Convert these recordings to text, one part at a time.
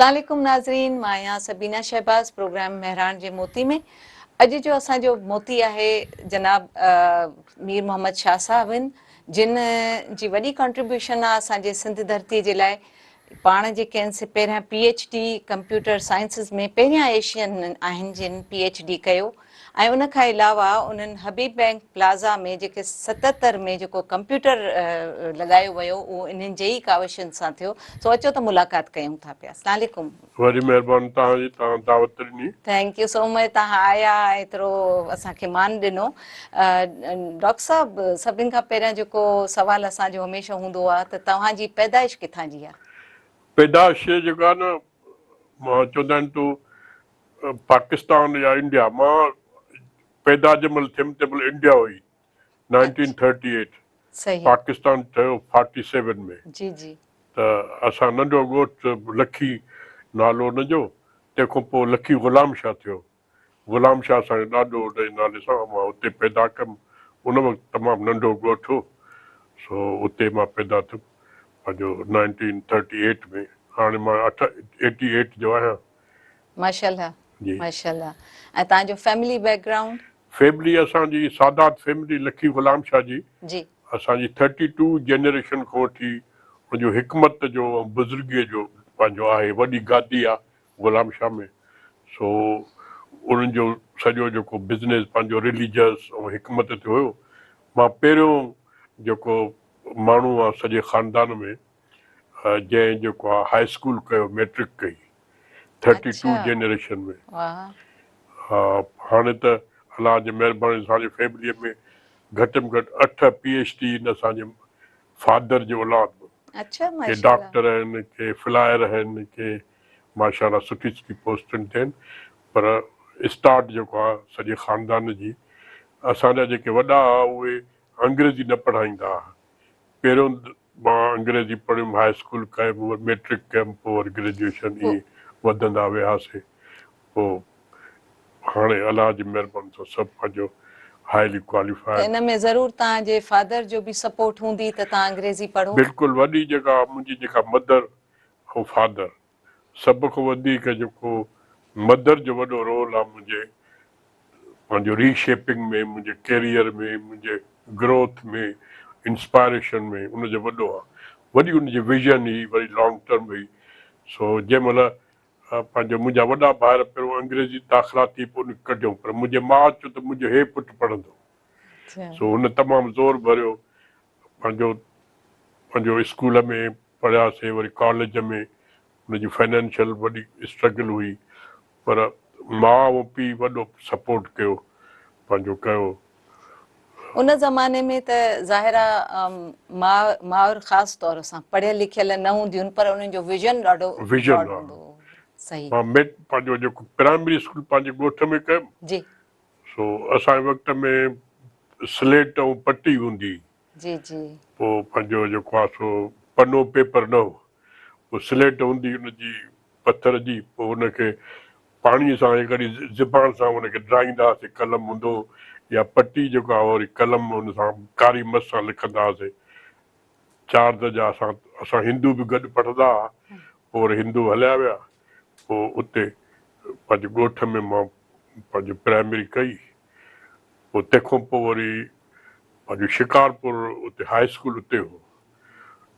अस्सलामुअलैकुम नाज़रीन, मां आहियां सबीना शहबाज़ प्रोग्राम मेहरान जे मोती में। अॼु जो असांजो मोती आहे जनाब मीर मोहम्मद शाह साहब आहिनि, जिन जी वॾी कंट्रीब्यूशन आहे असांजे सिंध धरती जे लाइ। पाण जेके आहिनि से पहिरियां PhD कंप्यूटर साइंसिस में पहिरियां एशियन आहिनि जिन PhD कयो, ऐं उन खां अलावा उन्हनि हबीब बैंक प्लाज़ा में जेके 77 में जेको कंप्यूटर लॻायो वियो उहो इन्हनि जे ई काविशनि सां थियो। सो अचो त मुलाक़ात कयूं था पिया। अस्सलाम वालेकुम। वरी महिरबानी तव्हांजी, तव्हां दावत ॾिनी। थैंक यू सो मच, तव्हां आया एतिरो असांखे मान ॾिनो। डॉक्टर साहब, सभिनि खां पहिरियां जेको सवाल असांजो हमेशह हूंदो आहे त तव्हांजी पैदाइश किथां जी आहे? पैदाइश जेका आहे न, मां चवंदा आहिनि तूं पाकिस्तान या इंडिया। मां पैदा जंहिं महिल थियुमि तंहिं महिल इंडिया हुई 1938, सही। पाकिस्तान ठहियो 47 में। जी जी। त असां नंढो ॻोठु लखी नालो हुनजो, तंहिंखां पोइ लखी ग़ुलाम शाह थियो। ग़ुलाम शाह असांजो ॾाॾो हुन नाले सां, मां हुते पैदा कयुमि। उन वक़्तु तमामु नंढो ॻोठु हो, सो उते मां पैदा थियुमि पंहिंजो 1938 में। हाणे मां 88 जो आहियां। माशाल्लाह जी माशाल्लाह। ऐं तव्हांजो फैमिली बैकग्राउंड? फैमिली असांजी सादात फैमिली लखी ग़ुलाम शाह जी। जी। असांजी 32 जनरेशन खां वठी मुंहिंजो हिकमत जो ऐं बुज़ुर्गीअ जो पंहिंजो आहे, वॾी गादी आहे ग़ुलाम शाह में। सो उन्हनि जो सॼो जेको बिज़नेस पंहिंजो रिलीजियस ऐं हिकमत ते हुयो। मां पहिरियों जेको माण्हू आहे सॼे ख़ानदान में जंहिं जेको आहे हाई स्कूल कयो, मैट्रिक कई 32 जनरेशन में। हा, हाणे त अलाह जी महिरबानी असांजी फैमिलीअ में घटि में घटि 8 PhD आहिनि असांजे फादर जे औलाद में। के डॉक्टर आहिनि, के फ्लायर आहिनि, के माशाल्लाह सुठी सुठी पोस्टनि ते आहिनि। पर स्टार्ट जेको आहे सॼे ख़ानदान जी, असांजा जेके वॾा हुआ उहे अंग्रेजी न पढ़ाईंदा हुआ। पहिरियों मां अंग्रेजी पढ़ियुमि, हाई स्कूल कयुमि, मैट्रिक कयुमि, पोइ वरी ग्रेजुएशन ईअं वधंदा वियासीं। पोइ हाणे अलाह जी महिरबानी सां सभु पंहिंजो हाईली क्वालिफाइड। इन में ज़रूरु तव्हांजे फादर जो बि सपोर्ट हूंदी त तव्हां अंग्रेजी पढ़ो? बिल्कुलु। वॾी जेका मुंहिंजी जेका मदर ऐं फादर, सभ खां वधीक जेको मदर जो वॾो रोल आहे मुंहिंजे पंहिंजो रीशेपिंग में, मुंहिंजे कैरियर में, मुंहिंजे ग्रोथ में, इंस्पायरेशन में, उनजो वॾो आहे। वॾी उनजी विजन हुई, वरी लॉन्ग टर्म हुई। सो जंहिं महिल पंहिंजो मुंहिंजा वॾा ॿार पहिरियों अंग्रेजी दाख़िला थी पोइ कढियऊं, पर मुंहिंजे माउ चयो त मुंहिंजो हे पुटु पढ़ंदो। सो हुन तमामु ज़ोर भरियो। पंहिंजो स्कूल में पढ़ियासीं, वरी कॉलेज में हुनजी फाइनेंशियल वॾी स्ट्रगल हुई, पर माउ ऐं पीउ वॾो सपोर्ट कयो, पंहिंजो कयो। उन ज़माने में त ज़ाहिरा माउ ख़ासि तौर सां पढ़ियल लिखियल न हूंदियूं, पर उन्हनि जो विजन ॾाढो ब्रॉड हूंदो हो। सही। मां पंहिंजो जेको प्राइमरी स्कूल पंहिंजे ॻोठ में कयुमि। जी। सो असांजे वक़्त में स्लेट ऐं पटी हूंदी। जी जी। पोइ पंहिंजो जेको आहे सो पनो पेपर न हो, पोइ स्लेट हूंदी हुनजी पथर जी। पोइ हुनखे पाणीअ सां हिकिड़ी ज़बान सां हुनखे ड्राईंदा हुआसीं, कलम हूंदो, या पटी जेको आहे वरी कलम हुन सां कारी मस सां लिखंदा हुआसीं। 4 दर्जा असां हिंदू बि गॾु पढ़ंदा हुआ। पोइ वरी हिंदू हलिया विया। पोइ उते पंहिंजे ॻोठ में मां पंहिंजी प्राइमरी कई। पोइ तंहिंखां पोइ वरी पंहिंजो शिकारपुर उते हाई स्कूल उते हो,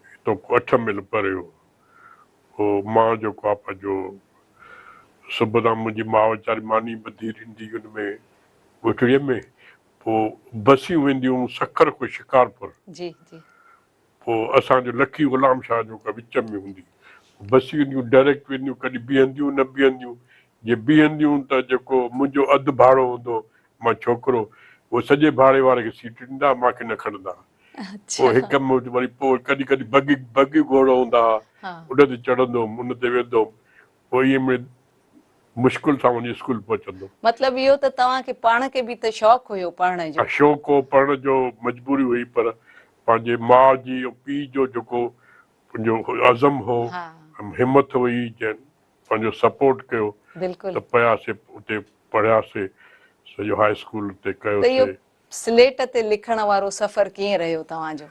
हितां 8 मील परे हो। पोइ मां जेको आहे पंहिंजो सुबुह सां मुंहिंजी माउ वीचारी मानी ॿधी ॾींदी हुन में ॻोठड़ीअ में। पोइ बसियूं वेंदियूं सखर खां शिकारपुर। जी जी। पोइ असांजो लखी ग़ुलाम शाह जेका विच में हूंदी, बसियूं ईंदियूं डायरेक्ट वेंदियूं, कॾहिं बीहंदियूं न बीहंदियूं। जे बीहंदियूं त जेको मुंहिंजो अधु भाड़ो हूंदो, मां छोकिरो, उहो सॼे भाड़े वारे खे सीट ॾींदा, मूंखे न खणंदा। पोइ हिक में वरी पोइ कॾहिं कॾहिं बगी घोड़ो हूंदा हुआ, उन ते चढ़ंदो हुउमि, उन ते वेंदो हुउमि। पोइ इहे में मुश्किल सां वञी स्कूल पहुचंदो। मतिलबु इहो त तव्हांखे पाण खे बि त शौक़ु हुयो पढ़ण जो? शौक़ु हो पढ़ण जो, मजबूरी हुई, पर पंहिंजे माउ जी ऐं पीउ जो जेको पंहिंजो अज़म हो, हिमत हुई, जंहिं पंहिंजो सपोर्ट कयो त पियासीं उते पढ़ियासीं। सॼो हाई स्कूल उते कयोसीं। स्लेट ते लिखण वारो सफ़र कीअं रहियो तव्हांजो?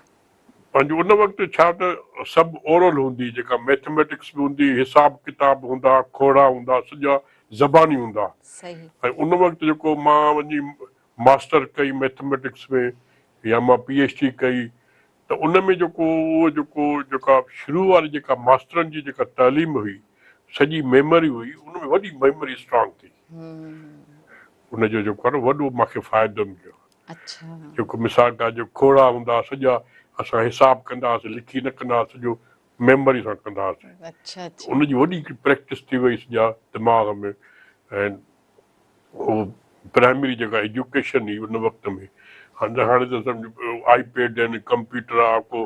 पंहिंजो उन वक़्तु छा त सभु ओरल हूंदी, जेका मैथमेटिक्स बि हूंदी, हिसाब किताब हूंदा, खोड़ा हूंदा, सॼा ज़बानी हूंदा। सही ऐं उन वक़्तु जेको मां वञी मास्टर कई मैथमेटिक्स में या मां PhD कई, त उन में जेको उहो जेका शुरू वारी जेका मास्टरनि जी जेका तालीम हुई, सॼी मेमोरी हुई, उन में वॾी मेमोरी स्ट्रॉन्ग थी। उनजो जेको आहे न वॾो मूंखे फ़ाइदो मिलियो। अच्छा जेको मिसाल का जो खोड़ा हूंदा, सॼा असां हिसाब कंदासीं, लिखी न कंदासीं, सॼो मेमोरी सां कंदासीं। अच्छा अच्छा उनजी वॾी प्रैक्टिस थी वई सॼा दिमाग़ में। ऐं उहो प्राइमरी जेका एजुकेशन हुई उन वक़्त में, हाणे त सम्झो iPad आहिनि, कंप्यूटर आहे, को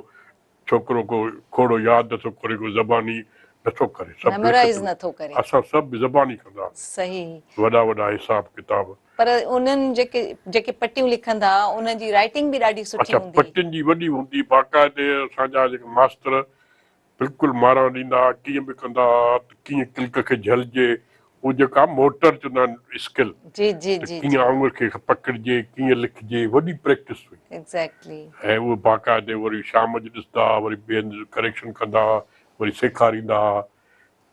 छोकिरो को खोड़ो यादि नथो करे, को ज़बानी नथो करे, सभु मेमोराइज नथो करे। असां सभु ज़बानी कंदासीं, सही। वॾा वॾा हिसाब किताब। पर उन्हनि जेके पटियूं लिखंदा, उनजी राइटिंग बि ॾाढी सुठी अच्छा, हूंदी। पटियुनि जी वॾी हूंदी, बाक़ाइदे असांजा जेके मास्तर बिल्कुलु मारा ॾींदा, कीअं बि कंदा, कीअं क्लिक खे झलिजे, उहो जेका मोटर चवंदा आहिनि स्किल, जी जी जी कीअं आङुर खे पकड़िजे, कीअं लिखिजे, वॾी प्रैक्टिस हुई। एग्ज़ैक्टली। ऐं उहे बाक़ाइदे वरी शाम जो ॾिसंदा, वरी ॿियनि करेक्शन कंदा, वरी सेखारींदा,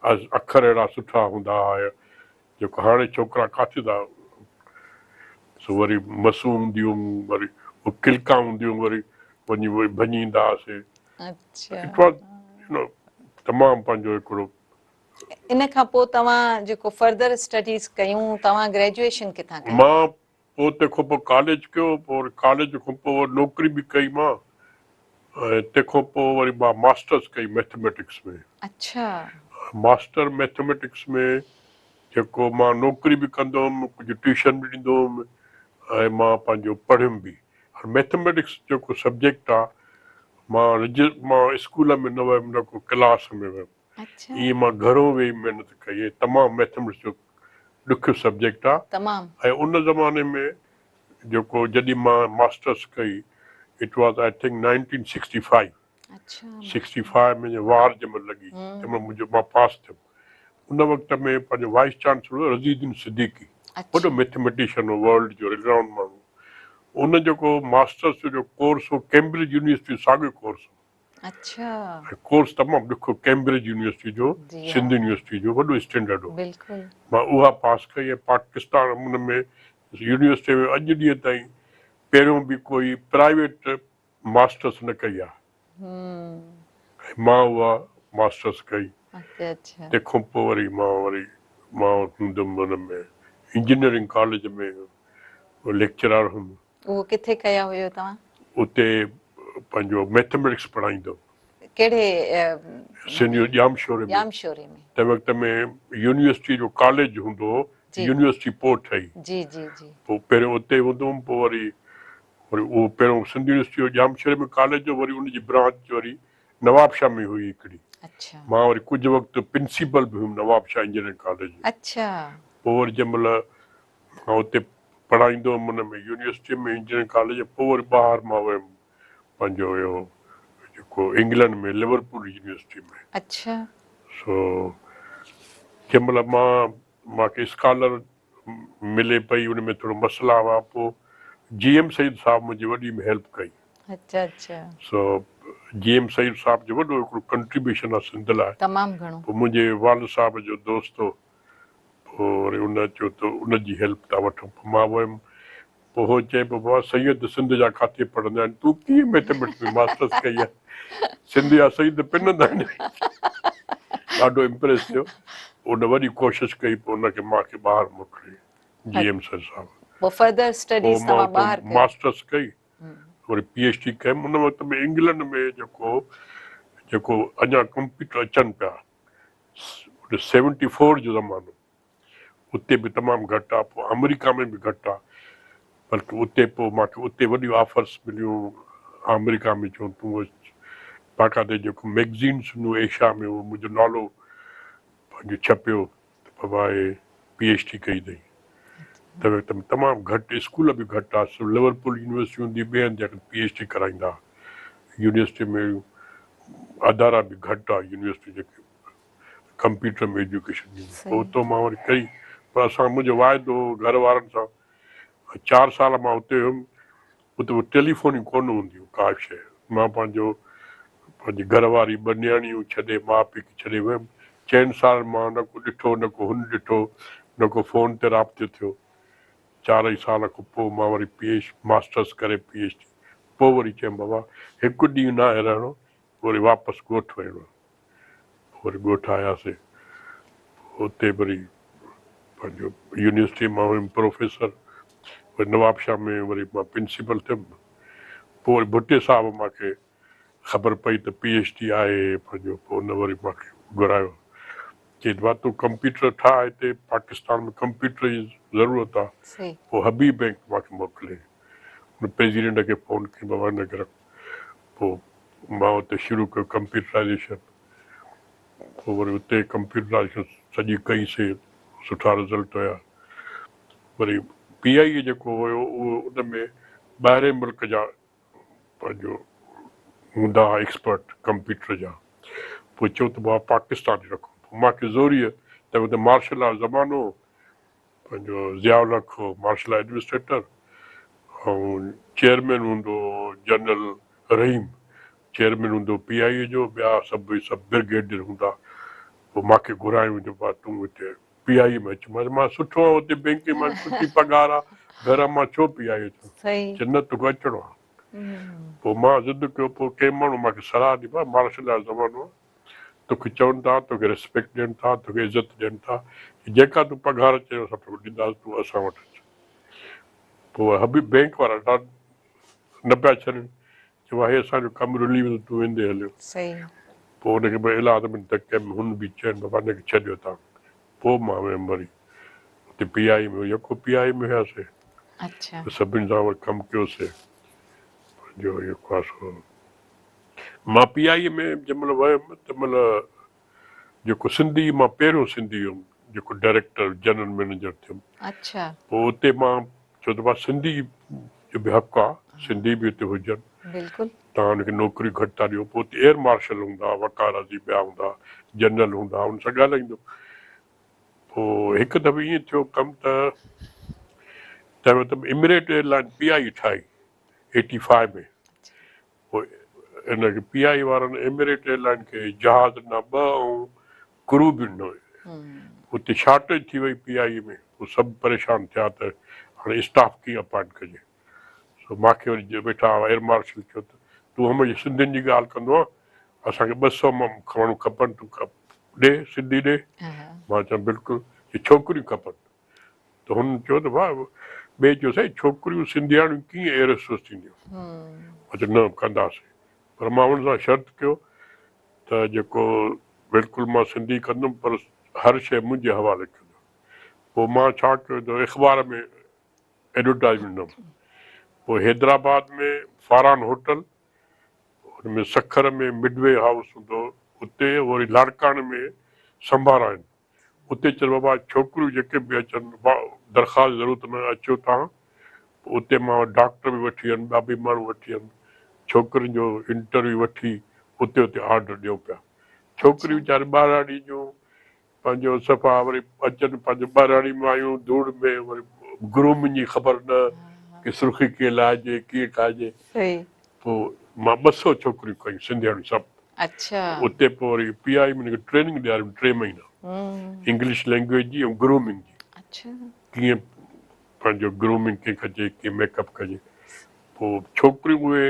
अखर अहिड़ा सुठा हूंदा हुआ जेको हाणे छोकिरा काथे था। सो वरी मसूं हूंदियूं, वरी किलका हूंदियूं, वरी वरी भञी ईंदा हुआसीं। इट वॉज तमामु पंहिंजो हिकिड़ो। इन खां पोइ तव्हां जेको फर्दर स्टडीज़ कयूं, तव्हां ग्रेजुएशन किथां कई? मां पोइ तंहिंखां पोइ कॉलेज कयो, पोइ कॉलेज खां पोइ नौकिरी बि कई मां, ऐं तंहिंखां पोइ वरी मां मास्टर्स कई मैथमेटिक्स में। अच्छा। मास्टर मैथमेटिक्स में जेको मां नौकिरी बि कंदो हुउमि, कुझु ट्यूशन बि ॾींदो हुउमि, ऐं मां पंहिंजो पढ़ियुमि बि। मैथमेटिक्स जेको सब्जेक्ट आहे, मां स्कूल में न वियुमि, न को क्लास में वियुमि। अच्छा ईअं मां घरों वेही महिनत कई। तमामु मैथमेटिक्स जो ॾुखियो सब्जेक्ट आहे। तमामु। ऐं उन ज़माने में जेको जॾहिं मां मास्टर्स कई, इट वॉज आई थिंक 1965। अच्छा 65 में वार जंहिंमहिल लॻी, तंहिंमहिल मां पास थियुमि। उन वक़्त में पंहिंजो वाइस चांसलर रज़ीदुद्दीन सिद्दीकी, वॾो मैथमेटिशियन हो, वर्ल्ड जो रिनाउंड माण्हू। उन जेको मास्टर्स जो कोर्स हो, कैम्ब्रिज यूनिवर्सिटी साॻियो कोर्स हो। अच्छा। कोर्स तमामु ॾुखियो, कैम्ब्रिज यूनिवर्सिटी जो, सिंध यूनिवर्सिटी जो वॾो स्टैंडर्ड हो। बिल्कुलु। मां उहा पास कई। ऐं पाकिस्तान उन में यूनिवर्सिटी में अॼु ॾींहं ताईं पहिरियों बि कोई प्राइवेट मास्टर्स न कई आहे। मां उहा मास्टर्स कई। तंहिंखां पोइ वरी मां हूंदुमि हुन में इंजीनियरिंग कॉलेज में लेक्चरर हुउमि। उहो किथे कया हुयो तव्हां? उते पंहिंजो मैथमेटिक्स पढ़ाईंदो। कहिड़े? जामशोरे में। जामशोरे में। तंहिं वक़्त में यूनिवर्सिटी जो कॉलेज हूंदो हो, यूनिवर्सिटी पोइ ठही। जी जी जी। पोइ पहिरियों उते हूंदो हुउमि, पोइ वरी उहो पहिरियों सिंध यूनिवर्सिटी जो जामशोरे में कॉलेज जो, वरी उनजी ब्रांच वरी नवाबशाह में हुई हिकिड़ी। अच्छा। मां वरी कुझु वक़्तु प्रिंसिपल बि हुयुमि नवाबशाह इंजीनियरिंग कॉलेज जो। अच्छा। पोइ वरी जंहिं महिल मां उते पढ़ाईंदो हुउमि हुन में यूनिवर्सिटी में इंजीनियरिंग कॉलेज, पोइ वरी ॿाहिरि मां वियुमि पंहिंजो इहो जेको इंग्लैंड में लिवरपूल यूनिवर्सिटी में। अच्छा। सो जंहिं महिल मूंखे स्कॉलर मिले पई, उन में थोरो मसइला हुआ, पोइ GM सईद साहब मुंहिंजी वॾी हेल्प कई। अच्छा अच्छा। सो GM सईद साहब जो वॾो हिकिड़ो कंट्रीब्यूशन आहे सिंध लाइ। तमामु घणो। पोइ मुंहिंजे वाल साहब जो दोस्त हो, पोइ वरी उन चयो त उनजी हेल्प था वठूं। पोइ मां वियुमि। पोइ उहो चए पियो, बाबा सैयद सिंध जा काथे पढ़ंदा आहिनि, तूं कीअं मैथमेटिक्स में मास्टर्स कई आहे? सिंध जा सईद पिनंदा आहिनि। ॾाढो इम्प्रेस थियो। उन वॾी कोशिशि कई, पोइ उनखे मूंखे ॿाहिरि मोकिलियो, GM सर साहब। पोइ फर्दर स्टडीज़ तव्हां ॿाहिरि कयो? मास्टर्स कई, वरी PhD कयमि। उन वक़्त में इंग्लैंड में जेको अञा कंप्यूटर अचनि पिया, 74 जो ज़मानो, उते बि तमामु घटि आहे। पोइ अमेरिका में बि घटि आहे, बल्कि उते पोइ मूंखे उते वॾियूं ऑफर्स मिलियूं। अमेरिका में चऊं तूं बाक़ाइदे जेको मैगज़ीन्स हूंदियूं एशिया में, उहो मुंहिंजो नालो पंहिंजो छपियो त बाबा PhD कई अथई। त तमामु घटि, स्कूल बि घटि आहे। सिर्फ़ु लिवरपूल यूनिवर्सिटी हूंदी, ॿियनि जॻह PhD कराईंदा। यूनिवर्सिटी में अदारा बि घटि आहे, यूनिवर्सिटी जेके कंप्यूटर में एजुकेशन ॾींदी। पोइ उतां मां वरी कई, पर मुंहिंजो वाइदो घर वारनि सां। 4 साल मां उते हुयुमि। उते टेलीफोनियूं कोन हूंदियूं का शइ। मां पंहिंजो पंहिंजी घरवारी ॿ नियाणियूं छॾे माउ पीउ खे छॾे वियुमि 4 साल मां न को ॾिठो न को हुन ॾिठो न को फ़ोन ते राब्तो थियो 4 साल खां पोइ मां वरी मास्टर्स करे PhD पोइ वरी चयुमि बाबा हिकु ॾींहुं न आहे रहणो वरी वापसि ॻोठु वञिणो वरी ॻोठु आयासीं हुते वरी पंहिंजो यूनिवर्सिटी मां हुयुमि प्रोफेसर वरी नवाबशाह में वरी मां प्रिंसिपल थियुमि पोइ वरी भुट्टे साहिबु मूंखे ख़बर पई त PhD आहे पंहिंजो पोइ हुन वरी मूंखे घुरायो चई भाउ तूं कंप्यूटर ठाह हिते पाकिस्तान में कंप्यूटर जी ज़रूरत आहे पोइ हबीब बैंक मूंखे मोकिले हुन प्रेसिडेंट खे फ़ोन कई बाबा हिनखे रख पोइ मां हुते शुरू कयो कंप्यूटराइज़ेशन पोइ वरी हुते कंप्यूटराइज़ेशन सॼी कईसीं सुठा रिज़ल्ट हुया वरी PI जेको हुयो उहो उन में ॿाहिरि मुल्क जा पंहिंजो हूंदा हुआ एक्सपर्ट कंप्यूटर जा पोइ चयो त बाबा पाकिस्तान रखो पोइ मूंखे ज़रूरी त हुते मार्शल आर्ट ज़मानो पंहिंजो ज़ियाउल हक़ हो मार्शल आर्ट एडमिनिस्ट्रेटर ऐं चेयरमैन हूंदो जनरल रहीम चेयरमैन हूंदो PI जो ॿिया सभु ब्रिगेडियर हूंदा पोइ मूंखे घुरायूं जो भाउ तूं हिते PI में अचु मां सुठो आहे हुते बैंक मां सुठी पघार आहे घर मां छो PI अचां न तोखे अचिणो आहे पोइ मां ज़िद कयो पोइ कंहिं माण्हू मूंखे सलाह ॾी भाउ मार्शल आर्ट ज़मानो आहे तोखे चवनि था तोखे रिस्पेक्ट ॾियनि था तोखे इज़त ॾियनि था जेका तूं पघार चयो असां तोखे ॾींदासीं तूं असां वटि अचु पोइ हबीब बैंक वारा न पिया छॾनि चयो हे असांजो कमु रुली वेंदो तूं वेंदे हलियो पोइ हुनखे भई इलाही धके में हुन बि चइनि बाबा हिनखे छॾियो तव्हां पोइ मां वियुमि वरी हुते PI में यको PI में हुयासीं सभिनी सां वरी कमु कयोसीं जो जेको आहे सो मां PI में जंहिं महिल वियुमि त महिल जेको सिंधी मां पहिरियों सिंधी हुयुमि जेको डायरेक्टर जनरल मैनेजर थियुमि पोइ उते मां चयो त भाउ सिंधी जो बि हक़ु आहे सिंधी बि हिते हुजनि तव्हां हुनखे नौकिरी घटि था ॾियो पोइ हुते एयर मार्शल हूंदा वकार जी ॿिया हूंदा जनरल हूंदा हुन सां ॻाल्हाईंदो पोइ हिकु दफ़ो ईअं थियो कमु त इमिरेट एयरलाइन PI ठाही 85 में पोइ हिनखे PI वारनि इमिरेट एयरलाइन खे जहाज़ न 2 ऐं क्रू बि ॾिनो हुते शॉर्टेज थी वई PI में पोइ सभु परेशान थिया त हाणे स्टाफ कीअं अपॉइंट कजे सो मूंखे वरी वेठा एयर मार्शल चयो त तूं हमेशह सिंधियुनि जी ॻाल्हि कंदो आहे असांखे 200 माण्हू खपनि तूं ॾे सिंधी ॾे मां चयो बिल्कुलु छोकिरियूं खपनि त हुन चयो त भाउ ॿिए चयो साईं छोकिरियूं सिंधियाणियूं कीअं एयर होस्टेस थींदियूं अच्छा न कंदासीं पर मां हुन सां शर्त कयो त जेको बिल्कुलु मां सिंधी कंदुमि पर हर शइ मुंहिंजे हवाले कंदो पोइ मां छा कयो त अख़बार में एडवर्टाइज़मेंट ॾिनमि पोइ हैदराबाद में फारान होटल हुन में सखर में मिडवे हाउस हूंदो उते वरी लाड़काणे में संभारा आहिनि उते चयो बाबा छोकिरियूं जेके बि अचनि दरख़्वास्त ज़रूरत न अचो तव्हां उते मां डॉक्टर बि वठी वियमि ॿिया बि माण्हू वठी वियमि छोकिरियुनि जो इंटरव्यू वठी उते ऑर्डर ॾियूं पिया छोकिरियूं वीचारियूं ॿारहाड़ी जूं पंहिंजो सफ़ा वरी अचनि पंहिंजो ॿारहाड़ी मायूं धूड़ में वरी ग्रूमिंग जी ख़बर न की सुर्खी कीअं लाहिजे कीअं खाइजे पोइ मां 200 छोकिरियूं कयूं सिंधियाणियूं सभु उते पोइ वरी PI में ट्रेनिंग ॾियारियमि 3 महीना इंग्लिश लैंग्वेज जी ऐं ग्रूमिंग जी कीअं पंहिंजो ग्रूमिंग कीअं कजे कीअं मेकअप कजे पोइ छोकिरियूं उहे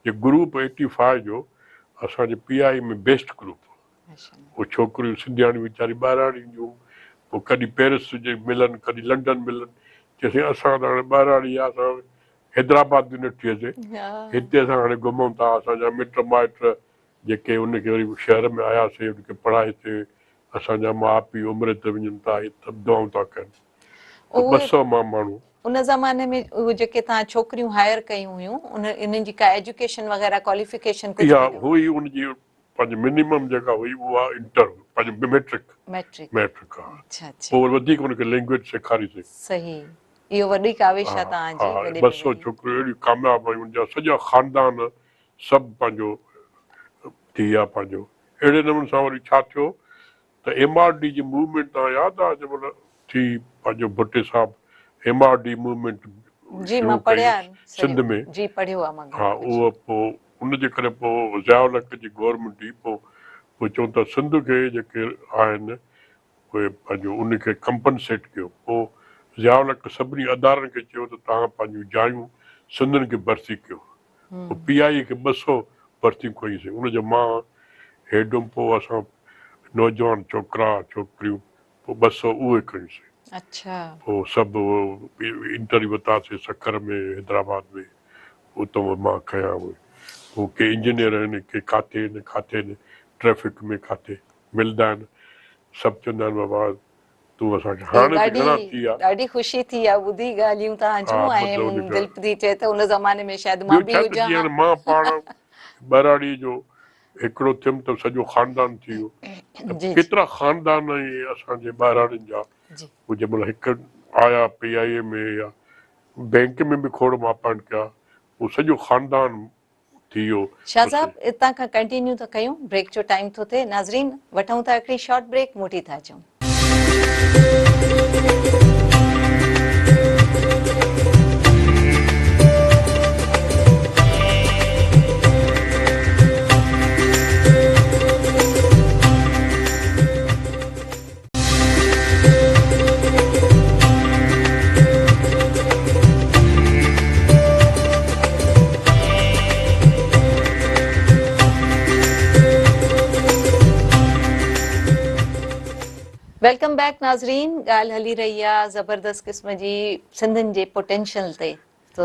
जे ग्रुप 85 जो असांजे PI में बेस्ट ग्रुप उहे छोकिरियूं सिंधियाणियूं वीचारी ॿारहाड़ी जूं पोइ कॾहिं पेरिस जे मिलनि कॾहिं लंडन मिलनि चयोसीं असां त हाणे ॿारहाड़ी आहे असां हैदराबाद बि न थी अचे हिते असां हाणे घुमूं था असांजा मिट माइट जेके उनखे वरी शहर में आयासीं उनखे पढ़ाई ते असांजा माउ पीउ उमिरि ते वञनि था सभु दुआऊं था कनि 200 माण्हू उन ज़माने में उहे जेके तव्हां छोकिरियूं हायर कयूं हुयूं उन इन्हनि जी का एजुकेशन वग़ैरह क्वालिफिकेशन इहा हुई उनजी पंहिंजी मिनिमम जेका हुई उहा इंटर पंहिंजो मैट्रिक पोइ वधीक उनखे लैंग्वेज सेखारीसीं सही इहो वॾी काविश आहे तव्हांजी 200 छोकिरियूं अहिड़ियूं कामयाबु आहियूं उनजा सॼा ख़ानदान सभु पंहिंजो थी विया पंहिंजो अहिड़े नमूने सां वरी छा थियो त MRD जी मूवमेंट तव्हां यादि आहे जंहिंमहिल थी पंहिंजो भुट्टे साहिबु MRD मूवमेंट सिंध में जी पढ़ियो आहे मां हा उहो पोइ उनजे करे पोइ ज़ियाउल जी गवर्नमेंट ई पोइ चऊं था सिंध खे जेके आहिनि उहे पंहिंजो उनखे कंपनसेट कयो। पोइ ज़ियाउल सभिनी अदारनि खे चयो त तव्हां पंहिंजूं जायूं सिंधियुनि खे भर्ती कयो। पोइ PI खे 200 भर्तियूं कईसीं। उनजो मां हेॾो पोइ असां नौजवान छोकिरा छोकिरियूं पोइ 200 उहे कयूंसीं। अच्छा पोइ सभु इंटरव्यू वरितासीं सखर में हैदराबाद में उतां मां कया उहे। पोइ के इंजीनियर आहिनि के किथे आहिनि किथे आहिनि ट्रैफिक में किथे मिलंदा आहिनि। सभु चवंदा आहिनि बाबा तूं असांखे हाणे त घणा थी विया। ॾाढी ख़ुशी थी आहे ॿुधी ॻाल्हियूं तव्हां हा जूं ऐं मतिलबु दिलि थी चए त उन ज़माने में शायदि ॿियो मां बि छा त हुजां जीअं हा। मां पाण बहिराड़ी जो हिकिड़ो थियुमि त सॼो ख़ानदान थी वियो। त जी केतिरा ख़ानदान असांजे बहिराड़ियुनि जा जी उहे जंहिं महिल हिकु आया PI में या बैंक में बि खोड़ मां अपॉइंट कया उहो सॼो ख़ानदान थी वियो। शाह साहब हितां खां कंटिन्यू था कयूं ब्रेक जो टाइम थो थिए। नाज़रीन वठूं था हिकिड़ी शॉर्ट ब्रेक मोटी था अचूं। वेलकम बैक नाज़रीन। ॻाल्हि हली रही आहे ज़बरदस्त क़िस्म जी सिंधियुनि जे पोटेंशियल ते। तो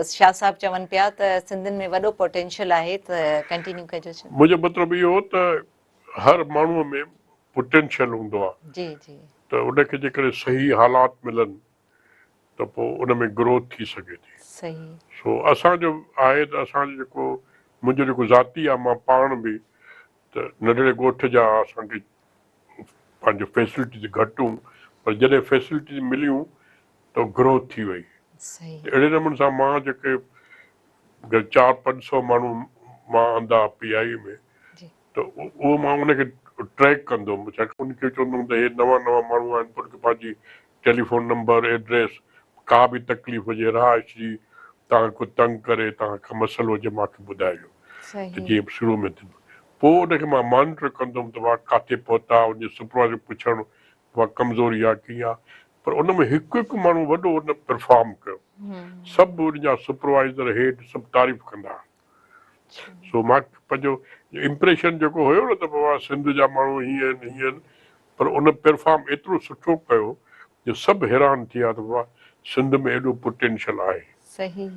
शाह साहब चवनि पिया त सिंधियुनि में वॾो पोटेंशियल आहे त कंटिन्यू कजो। मुंहिंजो मतिलबु इहो त हर माण्हूअ में पोटेंशियल हूंदो आहे जी जी त उनखे जेकॾहिं सही हालात मिलनि त पोइ उन में ग्रोथ थी सघे थी। सही सो असांजो आहे त असांजो जेको मुंहिंजो जेको ज़ाती आहे मां पाण बि त नंढड़े ॻोठ जा असांखे पंहिंजो फैसिलिटीज़ घटि हूं पर जॾहिं फैसिलिटीज़ मिलियूं त ग्रोथ थी वई। सही अहिड़े नमूने सां मां जेके 400-500 माण्हू मां आंदा PI में जी त उहो मां उनखे ट्रैक कंदो हुउमि। छाकाणि उनखे चवंदो हुउमि त हे नवां माण्हू आहिनि पर पंहिंजी टेलीफोन नंबर एड्रेस का बि तकलीफ़ हुजे रहाइश जी तव्हां को तंग करे तव्हांखे मसइलो हुजे मूंखे ॿुधाइजो त जीअं शुरू में थींदो। पोइ उनखे मां मॉनिटर कंदुमि त मां किथे पहुता उनजे सुपरवाइज़र पुछणु उहा कमज़ोरी आहे कीअं आहे। पर उन में हिकु हिकु माण्हू वॾो उन परफॉर्म कयो। सभु उनजा सुपरवाइज़र हेठि सभु तारीफ़ कंदा। सो मां पंहिंजो इम्प्रेशन जेको हुयो न त बाबा सिंध जा माण्हू हीअं आहिनि हीअं आहिनि पर उन परफॉर्म एतिरो सुठो कयो जो सभु हैरान थी विया त बाबा सिंध में एॾो पोटेंशियल आहे। सही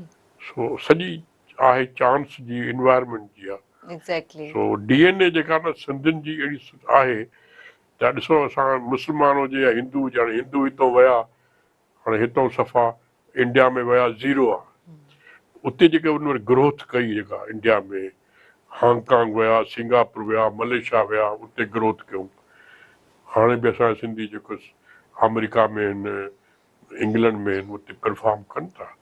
सो सॼी आहे चांस जी इन्वायरमेंट जी आहे। एग्ज़ैक्टली सो DNA जेका न सिंधियुनि जी अहिड़ी आहे त ॾिसो असां मुस्लमान हुजे या हिंदू हुजे हाणे हिंदू हितां विया हाणे हितां सफ़ा इंडिया में विया ज़ीरो आहे। उते जेके उन ग्रोथ कई जेका इंडिया में हांगकांग विया सिंगापुर विया मलेशिया विया उते ग्रोथ कयूं। हाणे बि असां सिंधी जेको अमेरिका में आहिनि इंग्लैंड में आहिनि उते परफॉर्म कनि था।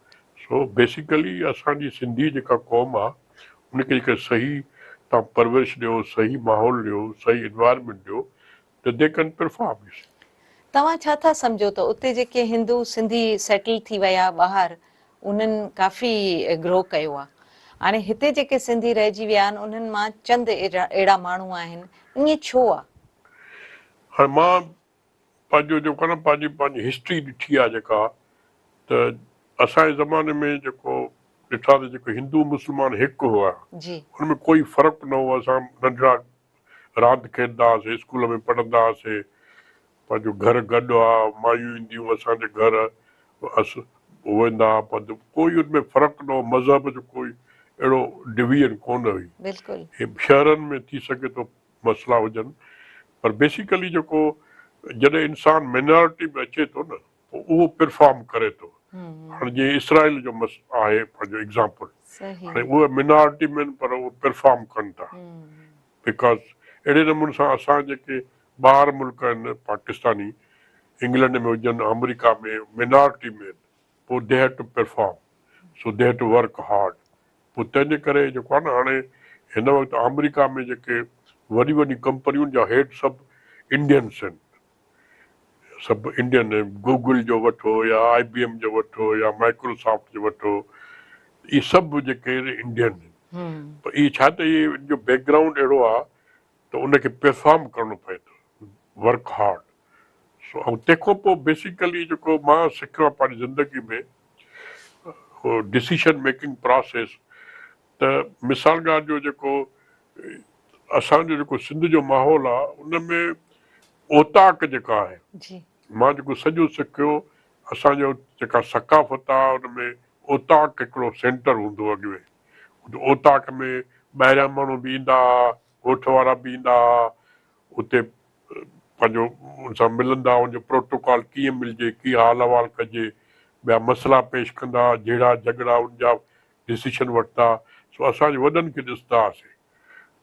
सो बेसिकली असांजी सिंधी जेका क़ौम आहे उनखे जेके सही तव्हां परवरिश ॾियो सही माहौल ॾियो सही इन्वायरमेंट ॾियो त दे कैन परफॉर्म। तव्हां छा था सम्झो त उते जेके हिंदू सिंधी सेटल थी विया ॿाहिरि उन्हनि काफ़ी ग्रो कयो आहे। हाणे हिते जेके सिंधी रहिजी विया आहिनि उन्हनि मां चंद अहिड़ा माण्हू आहिनि ईअं छो आहे? हाणे मां पंहिंजो जेको आहे न पंहिंजी हिस्ट्री ॾिठी आहे जेका त असांजे ज़माने में जेको ॾिठा त जेको हिंदू मुस्लमान हिकु हुआ जी हुन में कोई फ़र्क़ु न हो। असां नंढड़ा रांदि खेॾंदा हुआसीं स्कूल में पढ़ंदा हुआसीं पंहिंजो घर गॾु आहे मायूं ईंदियूं असांजे घर वेंदा हुआ कोई उनमें फ़र्क़ु न हो। मज़हब जो कोई अहिड़ो डिवीजन कोन हुई। बिल्कुलु हे शहरनि में थी सघे थो मसइला हुजनि पर बेसिकली जेको जॾहिं इंसानु माइनॉरिटी में अचे थो न पोइ उहो परफॉर्म करे थो। हाणे जीअं इसराइल जो आहे पंहिंजो एग्ज़ाम्पल हाणे उहे मिनॉरिटी में आहिनि पर उहे परफॉर्म कनि था बिकॉज़ अहिड़े नमूने सां असां जेके ॿाहिरि मुल्क आहिनि पाकिस्तानी इंग्लैंड में हुजनि अमेरिका में मिनॉरिटी में आहिनि पोइ they have to perform so they have to work hard. पोइ तंहिंजे करे जेको आहे न हाणे हिन वक़्तु अमेरिका में जेके वॾी वॾी कंपनियुनि जा हेड सभु इंडियन्स आहिनि। सभु इंडियन गूगल जो वठो या IBM जो वठो या माइक्रोसॉफ्ट जो वठो इहे सभु जेके इंडियन आहिनि। पर इहे छा त इहे जो बैकग्राउंड अहिड़ो आहे त उनखे परफॉर्म करणो पए थो, वर्क हार्ड। सो ऐं तंहिंखां पोइ बेसिकली जेको मां सिखियो आहे पंहिंजी ज़िंदगी में उहो डिसीशन मेकिंग प्रोसेस, त मिसाल ॻाल्हि जो जेको असांजो जेको सिंध जो माहौल आहे उन में ओताक जेका आहे, मां जेको सॼो सिखियो असांजो जेका सकाफ़त आहे उन में ओताक हिकिड़ो सेंटर हूंदो अॻु में। ओताक में ॿाहिरियां माण्हू बि ईंदा हुआ, ॻोठ वारा बि ईंदा हुआ, उते पंहिंजो उन सां मिलंदा, उनजो प्रोटोकॉल कीअं मिलिजे, कीअं हाल अहिवाल कजे, ॿिया मसइला पेश कंदा, जहिड़ा झगड़ा उनजा डिसीशन वठंदा। सो असांजे वॾनि खे ॾिसंदा हुआसीं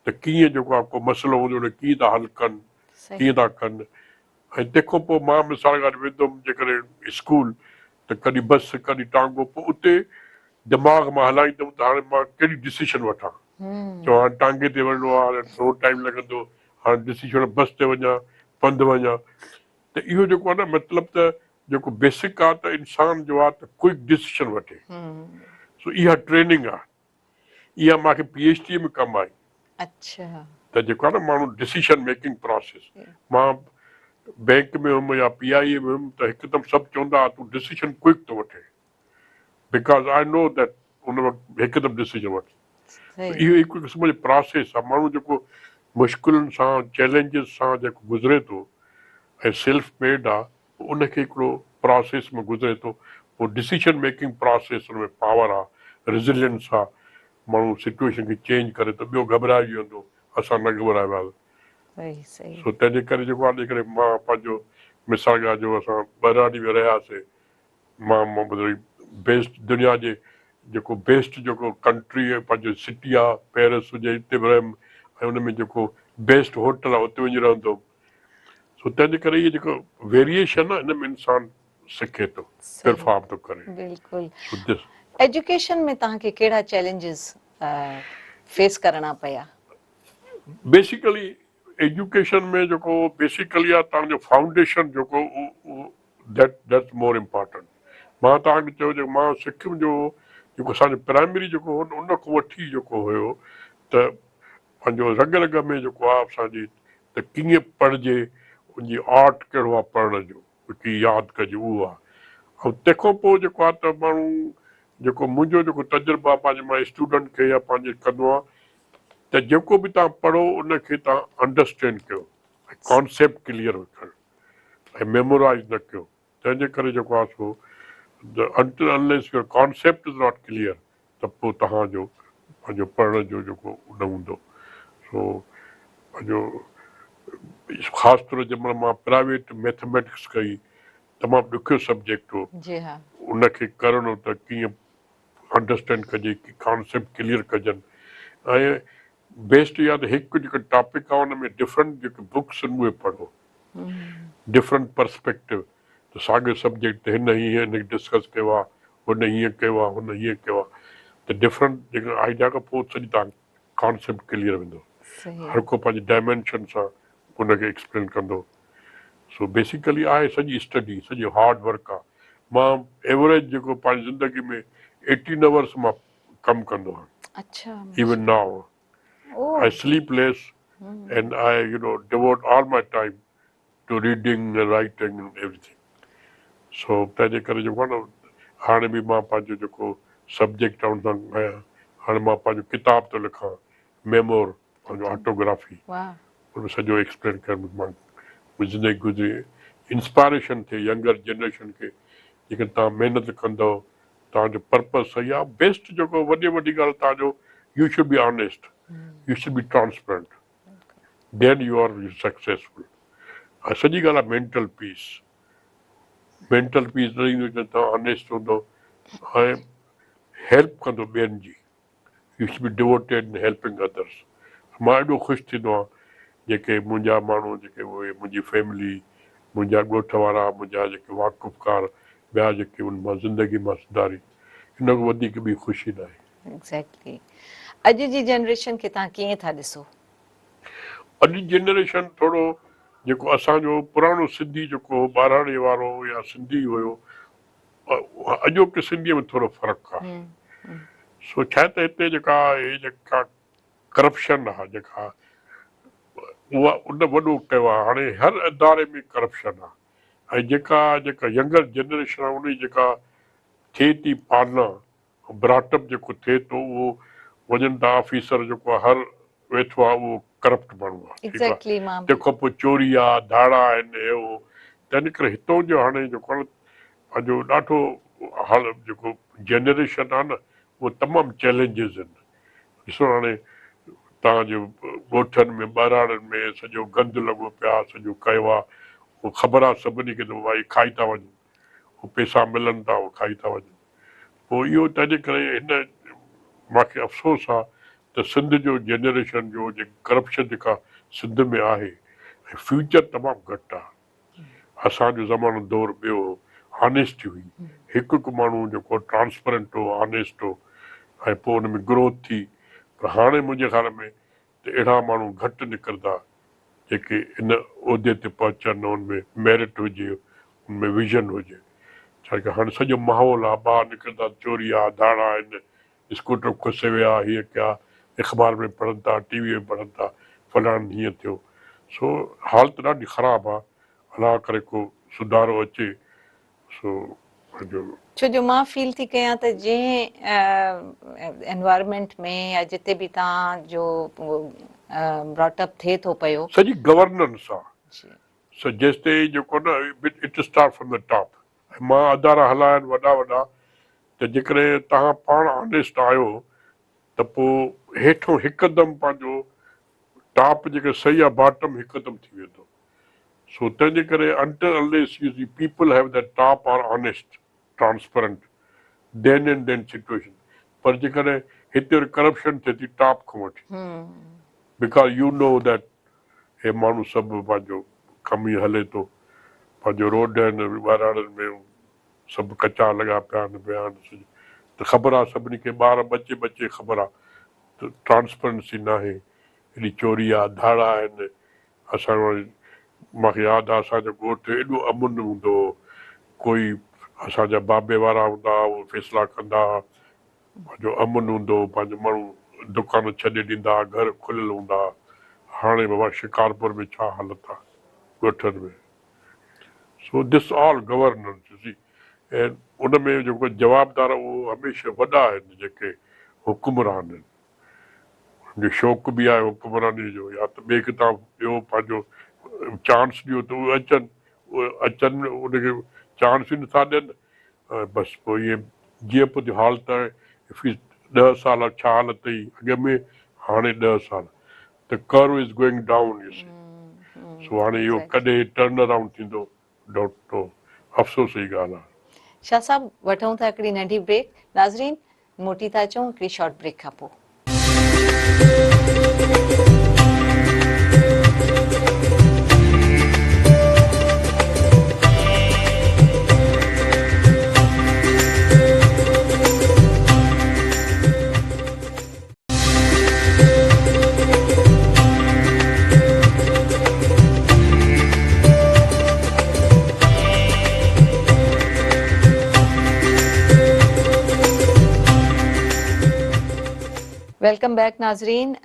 त कीअं जेको आहे को मसइलो हूंदो उन कीअं था हल कनि, कीअं था कनि। ऐं तंहिंखां पोइ मां मिसाल ॻाल्हि वेंदुमि जेकॾहिं स्कूल त कॾहिं बस कॾहिं टांगो, पोइ उते दिमाग़ मां हलाईंदुमि त हाणे मां कहिड़ी डिसीशन वठां। चओ हाणे टांगे ते वञिणो आहे, हाणे थोरो टाइम लॻंदो, हाणे डिसीशन बस ते वञा पंधु वञा। त इहो जेको आहे न मतिलबु त जेको बेसिक आहे त इंसान जो आहे त क्विक डिसीशन वठे। सो इहा ट्रेनिंग आहे, इहा मूंखे PhD में कमु आई। त जेको आहे न माण्हू डिसीशन मेकिंग प्रोसेस, मां बैंक में हुउमि या PIA में हुउमि त हिकदमि सभु चवंदा हुआ तूं डिसीशन क्विक थो वठे, बिकॉज़ आई नो दैट उन वक़्तु हिकदमि डिसीजन वठे। इहो हिकु क़िस्म जो प्रोसेस आहे। माण्हू जेको मुश्किलुनि सां चैलेंजिस सां जेको गुज़रे थो ऐं सेल्फ मेड आहे, उनखे हिकिड़ो प्रोसेस में गुज़रे थो, पोइ डिसीशन मेकिंग प्रोसेस हुन में पावर आहे, रेज़िलियंस आहे। माण्हू सिचुएशन खे चेंज करे त ॿियो घबराइजी वेंदो, असां न घबरायोसीं। सो तंहिंजे करे जेको आहे जेकॾहिं मां पंहिंजो मिसाल ॻाल्हि जो असां 12 ॾींहं रहियासीं, मां बेस्ट दुनिया जे जेको बेस्ट जेको कंट्री आहे पंहिंजो सिटी आहे पेरिस हुजे, हिते बि रहियुमि ऐं उन में जेको बेस्ट होटल आहे उते वञी रहंदो। सो तंहिंजे करे इहे जेको वेरिएशन आहे हिन में इंसानु सिखे थो, परफॉर्म थो करे। बिल्कुलु। एजुकेशन में तव्हांखे कहिड़ा चैलेंजिस फेस करणा पिया? बेसिकली एजुकेशन में जेको बेसिकली आहे तव्हांजो फाउंडेशन जेको दैट्स मोर इम्पॉर्टेंट। मां तव्हांखे चयो जेको मां सिखियुमि जो जेको असांजो प्राइमरी जेको हो उन खां वठी जेको हुयो त पंहिंजो रग रग में जेको आहे असांजी त कीअं पढ़िजे, उनजी आर्ट कहिड़ो आहे पढ़ण जो, कीअं यादि कजे, उहो आहे। ऐं तंहिंखां पोइ जेको आहे त माण्हू जेको मुंहिंजो जेको तजुर्बो आहे पंहिंजे मां स्टूडेंट खे या पंहिंजे कंदो आहे त जेको बि तव्हां पढ़ो उनखे तव्हां अंडरस्टैंड कयो, कॉन्सेप्ट क्लियर कयो ऐं मेमोराइज़ न कयो। तंहिंजे करे जेको आहे सो until unless your concept is not clear त पोइ तव्हांजो पंहिंजो पढ़ण जो जेको न हूंदो। सो पंहिंजो ख़ासि तौर जंहिंमहिल मां प्राइवेट मैथमेटिक्स कई, तमामु ॾुखियो सब्जेक्ट हो, उनखे करणो त कीअं अंडरस्टैंड कजे, की कॉन्सेप्ट क्लियर कजनि। ऐं बेस्ट इहा त हिकु जेको टॉपिक आहे उन में डिफरेंट जेके बुक्स आहिनि उहे पढ़ो, डिफरेंट पर्सपेक्टिव। त साॻियो सब्जेक्ट त हिन हिनखे डिस्कस कयो आहे, हुन हीअं कयो आहे, हुन हीअं कयो आहे, त डिफरेंट जेको आइडिया खां पोइ सॼी तव्हां कॉन्सेप्ट क्लियर वेंदो, हर को पंहिंजे डायमेंशन सां हुनखे एक्सप्लेन कंदो। सो बेसिकली आहे सॼी स्टडी, सॼो हार्ड वर्क आहे। मां एवरेज जेको पंहिंजी ज़िंदगी में 18 आवर्स मां कमु कंदो आहियां। Even now I sleep less and I devote all my time to reading and writing and everything. So तंहिंजे करे जेको आहे न हाणे बि मां पंहिंजो जेको सब्जेक्ट आहे उन सां आहियां। हाणे मां पंहिंजो किताब थो लिखां, मेमोर, पंहिंजो ऑटोग्राफी, उन सॼो एक्सप्लेन करणु मां ज़िंदगी गुज़री, इंस्पायरेशन थिए यंगर जनरेशन खे। जेके तव्हां महिनत कंदव, तव्हांजो पर्पज़ सही आहे, बेस्ट जेको वॾी वॾी ॻाल्हि तव्हांजो U should be honest, you should be transparent, then you are successful. सॼी ॻाल्हि आहे मेंटल पीस। मेंटल पीस न ईंदो जॾहिं तव्हां ऑनेस्ट हूंदो ऐं हेल्प कंदो ॿियनि जी, you should be devoted in helping others. मां एॾो ख़ुशि थींदो आहियां जेके मुंहिंजा माण्हू जेके उहे मुंहिंजी फैमिली, मुंहिंजा ॻोठ वारा, मुंहिंजा जेके वाक़ुफ़कार, ॿिया जेके उन मां ज़िंदगी मां सुधारी, हिन खां वधीक बि ख़ुशी न आहे। एग्ज़ैक्टली। अॼु जी जनरेशन खे तव्हां कीअं था ॾिसो? अॼु जी जनरेशन थोरो जेको असांजो पुराणो सिंधी जेको ॿारहाणे वारो या सिंधी हुयो, अॼोके सिंधीअ में थोरो फ़र्क़ु आहे। सो छा आहे त हिते जेका करप्शन आहे जेका उहा उन वॾो कयो आहे। हाणे हर इदारे में करप्शन आहे ऐं जेका यंगर जनरेशन आहे उन जेका थिए थी पालना ब्राटअप जेको थिए थो उहो वञनि था ऑफिसर जेको आहे हर वेठो आहे उहो करप्ट माण्हू आहे, ठीकु आहे। एग्ज़ैक्टली मां तंहिंखां पोइ चोरी आहे, धाड़ा आहिनि, हे उहो। त इन करे हितां जो हाणे जेको आहे पंहिंजो ॾाढो हाल जेको जनरेशन आहे न उहो तमामु चैलेंजिस आहिनि। ॾिसो हाणे तव्हांजो ॻोठनि में ॿहिराड़नि में सॼो गंदु लॻो पियो आहे, सॼो कयो आहे। उहो ख़बर आहे सभिनी खे त भाई खाई था वञनि, उहो पैसा मिलनि था उहो खाई था वञनि। पोइ इहो तंहिंजे करे हिन मूंखे अफ़सोस आहे त सिंध जो जनरेशन जो करप्शन जेका सिंध में आहे ऐं फ्यूचर तमामु घटि आहे। असांजो ज़मानो दौरु ॿियो ऑनेस्टी हुई, हिकु हिकु माण्हू जेको ट्रांसपेरेंट हो, ऑनेस्ट हो ऐं पोइ हुन में ग्रोथ थी। पर हाणे मुंहिंजे ख़्याल में त अहिड़ा माण्हू घटि निकिरंदा जेके इन उहिदे ते पहुचनि, उनमें मेरिट हुजे, उनमें विज़न हुजे। छा की हाणे सॼो माहौल आहे, ॿाहिरि निकिरंदा चोरी आहे, धाड़ा आहिनि, स्कूटर खुसे विया, हीअं कया, अख़बार में पढ़नि था, टीवीअ में पढ़नि था, फलाण हीअं थियो। सो हालत ॾाढी ख़राबु आहे। अलाह करे को सुधारो अचे। सो छो जो मां फील थी कयां त जंहिं एनवायरमेंट में या जिते बि तव्हांजो ब्रॉटअप थिए थो पियो सॼी गवर्नेंस आहे। जी सो जेसिताईं जेको न it start from the top. मां अदारा हलाया आहिनि वॾा वॾा, त जेकॾहिं तव्हां पाण ऑनेस्ट आहियो त पोइ हेठों हिकदमि पंहिंजो टॉप जेके सही आहे बॉटम हिकदमि थी वेंदो। सो तंहिंजे करे until unless you see people have that top are honest, transparent, then and then situation। पर जेकॾहिं हिते करप्शन थिए थी टॉप खां वठी, बिकॉज यू नो दैट हे माण्हू सभु पंहिंजो कमु ई हले थो, पंहिंजो रोड आहिनि ॿहिराड़नि में सभु कचा लॻा पिया आहिनि बयान त ख़बर आहे सभिनी खे, ॿार बचे बचे ख़बर आहे त ट्रांसपेरेंसी न आहे, हेॾी चोरी आहे, धाड़ा आहिनि। असां मूंखे यादि आहे असांजो ॻोठु एॾो अमुन हूंदो हो, कोई असांजा बाबे वारा हूंदा हुआ उहे फ़ैसिला कंदा, पंहिंजो अमुन हूंदो, पंहिंजो माण्हू दुकान छॾे ॾींदा, घर खुलियल हूंदा। हाणे बाबा शिकारपुर में छा हालत आहे ॻोठनि में। So this all governance. ऐं उन में जेको जवाबदार उहो हमेशह वॾा आहिनि जेके हुकुमरान आहिनि। जो शौक़ु बि आहे हुकुमरानी जो, या त ॿिए किताब ॿियो पंहिंजो चांस ॾियो त उहे अचनि उनखे चांस ई नथा ॾियनि। बसि पोइ इहे जीअं पोइ हालत आहे। 10 साल छा हालत हुई अॻ में, हाणे 10 साल त कर्व इज़ गोइंग डाउन। सो हाणे इहो कॾहिं टर्न अराउंड थींदो डॉक्टर, अफ़सोस जी ॻाल्हि आहे। शाह साहब वठूं था हिकिड़ी नंढी ब्रेक। नाज़रीन मोटी था अचूं हिकिड़ी शॉर्ट ब्रेक खां पोइ। वेलकम बैक नाज़रीन।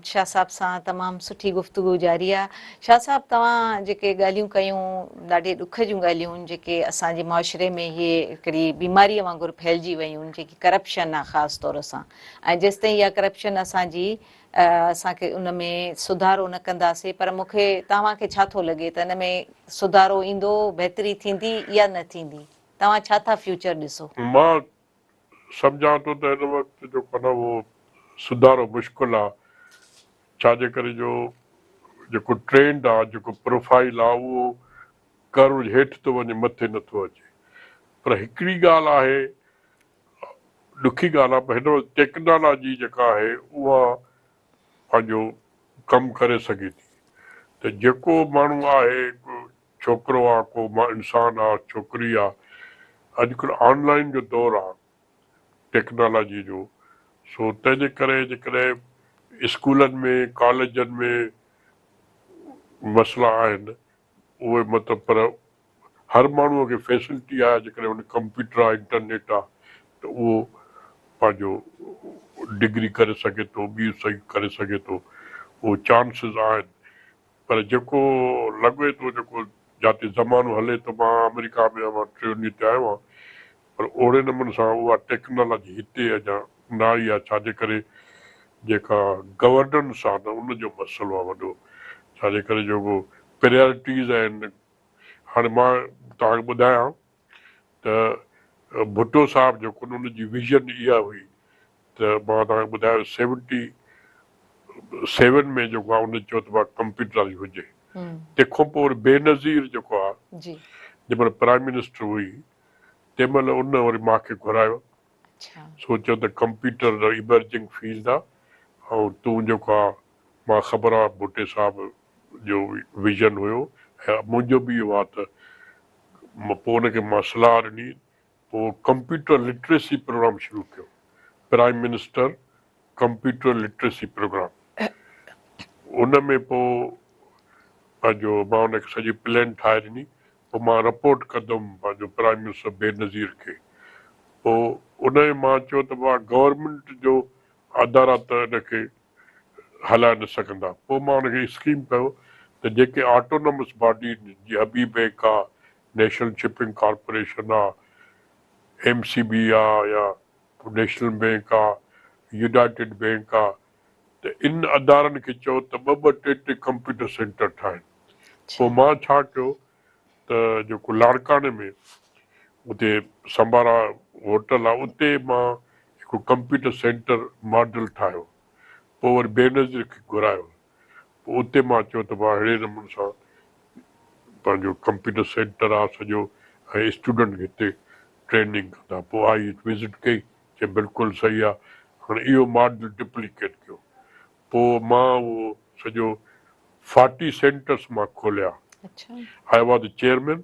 शाह साहब सां तमामु सुठी गुफ़्तगू जारी आहे। शाह साहब तव्हां जेके ॻाल्हियूं कयूं ॾाढे ॾुख जूं ॻाल्हियूं जेके असांजे मुआशिरे में इहे हिकिड़ी बीमारीअ वांगुरु फैलिजी वियूं जेकी करप्शन आहे ख़ासि तौर सां, ऐं जेसिताईं इहा करप्शन असांखे उन में सुधारो न कंदासीं, पर मूंखे तव्हांखे छा थो लॻे त हिन में सुधारो ईंदो, बहितरी थींदी या न थींदी? तव्हां छा था फ्यूचर ॾिसो? मां सम्झां थो त हिन वक़्तु जेको न उहो सुधारो मुश्किल आहे। छाजे करे जो जेको ट्रेंड आहे, जेको प्रोफाइल आहे, उहो कर्व हेठि थो वञे, मथे नथो अचे। पर हिकिड़ी ॻाल्हि आहे, ॾुखी ॻाल्हि आहे, पर हिन वक़्तु टेक्नोलॉजी जेका आहे उहा पंहिंजो कमु करे सघे थी। त जेको माण्हू आहे, को छोकिरो आहे, को इंसानु आहे, छोकिरी आहे, अॼुकल्ह ऑनलाइन जो दौरु आहे टेक्नोलॉजी जो। सो तंहिंजे करे जेकॾहिं स्कूलनि में कॉलेजनि में मसइला आहिनि उहे मतिलबु, पर हर माण्हूअ खे फैसिलिटी आहे जेकॾहिं हुन कंप्यूटर आहे, इंटरनेट आहे, त उहो पंहिंजो डिग्री करे सघे थो, ॿी सही करे सघे थो, उहो चांसिस आहिनि। पर जेको लॻे थो जेको जिते ज़मानो हले थो, मां अमेरिका में मां 3 ॾींहं ते आयो आहियां, पर ओड़े नमूने सां उहा टेक्नोलॉजी हिते अञा न आई आहे। छाजे करे जेका गवर्नेंस आहे न उनजो मसइलो आहे वॾो, छाजे करे जेको प्रायोरिटीज़ आहिनि। हाणे मां तव्हांखे ॿुधायां त भुट्टो साहिबु जेको उनजी विज़न इहा हुई त मां तव्हांखे ॿुधायो 77 में जेको आहे उन चयो त मां कंप्यूटराइज़ हुजे। तंहिंखां पोइ वरी बेनज़ीर जेको आहे जंहिं महिल प्राइम मिनिस्टर हुई तंहिं महिल उन वरी मूंखे घुरायो, सोचियो त कंप्यूटर इमर्जिंग फील्ड आहे ऐं तूं जेको आहे, मां ख़बर आहे भुट्टे साहिब जो विज़न हुयो ऐं मुंहिंजो बि इहो आहे त पोइ हुनखे मां सलाह ॾिनी, पोइ कंप्यूटर लिटरेसी प्रोग्राम शुरू कयो, prime minister computer literacy program. उन में पोइ पंहिंजो मां हुनखे सॼी प्लान ठाहे ॾिनी, पोइ मां रिपोर्ट कंदुमि पंहिंजो प्राइम मिनिस्टर बेनज़ीर खे। पोइ उन में मां चयो त मां गवर्नमेंट जो अदारा त हिनखे हलाए न सघंदा। पोइ मां हुनखे स्कीम कयो त जेके ऑटोनॉमस बॉडी जीअं हबीब बैंक आहे, नेशनल शिपिंग कॉर्पोरेशन आहे, MCB आहे या नेशनल बैंक आहे, यूनाइटेड बैंक आहे, त इन अदारनि खे चयो त 2-2, 3 कंप्यूटर सेंटर ठाहिनि। पोइ मां छा कयो त जेको लाड़काने में उते संबारा होटल आहे उते मां हिकु कंप्यूटर सेंटर मॉडल ठाहियो। पोइ वरी बेनज़ीर खे घुरायो, पोइ उते मां चयो त मां अहिड़े नमूने सां पंहिंजो कंप्यूटर सेंटर आहे सॼो ऐं स्टूडेंट खे हिते ट्रेनिंग कंदा। पोइ आई विज़िट कई, चई बिल्कुलु सही आहे, हाणे इहो मॉडल डुप्लीकेट कयो। पोइ मां उहो सॼो 40 सेंटर्स मां खोलिया। I was the chairman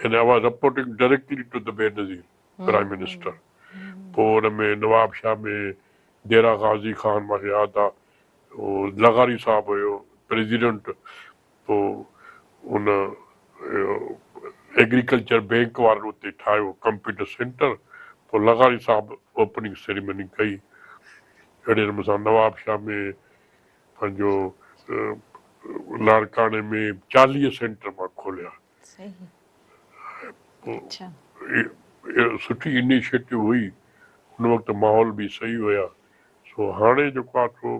and I was reporting directly to the Benazir, Prime Minister. पोइ हुन में नवाब शाह में देरा गाज़ी ख़ान मूंखे यादि आहे, उहो लगारी साहिबु हुयो प्रेसिडेंट। पोइ हुन एग्रीकल्चर बैंक वारनि उते ठाहियो कंप्यूटर सेंटर। पोइ लगारी साहिबु ओपनिंग सेरेमनी कई। अहिड़े नमूने सां नवाब शाह में पंहिंजो लाड़काने में 40 सेंटर मां खोलिया। सुठी इनिशिएटिव हुई, हुन वक़्तु माहौल बि सही हुया। सो हाणे जेको आहे सो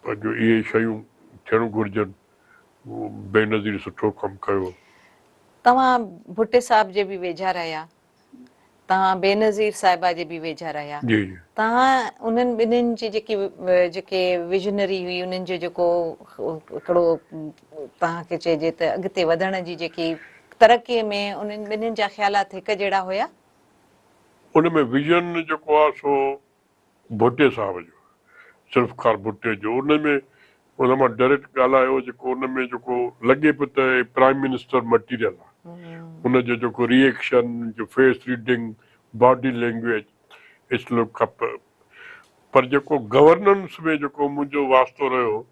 पंहिंजो इहे शयूं थियणु घुरिजनि। बेनज़ीर सुठो कमु कयो। तव्हां भुट्टे साहिब जे बि वेझा रहिया, तव्हां बेनज़ीर साहिबा जे बि वेझा रहिया, तव्हां उन्हनि ॿिन्हिनि जी जेके विजनरी हुई उन्हनि जो जेको हिकिड़ो तव्हांखे चइजे त अॻिते वधण जी जेकी तरक़ीअ में उन्हनि ॿिन्हिनि जा ख़्यालात हिकु जहिड़ा हुया? उन में विजन जेको आहे सो भुट्टे साहिब जो, ज़ुल्फ़िकार भुट्टे जो, उन में उन मां डायरेक्ट ॻाल्हायो जेको उन में जेको लॻे पियो त प्राइम मिनिस्टर मटीरियल आहे। उनजो जेको रिएक्शन जो फेस रीडिंग, बॉडी लैंग्वेज, इसलो खप। पर जेको गवर्नेंस में जेको मुंहिंजो वास्तो रहियो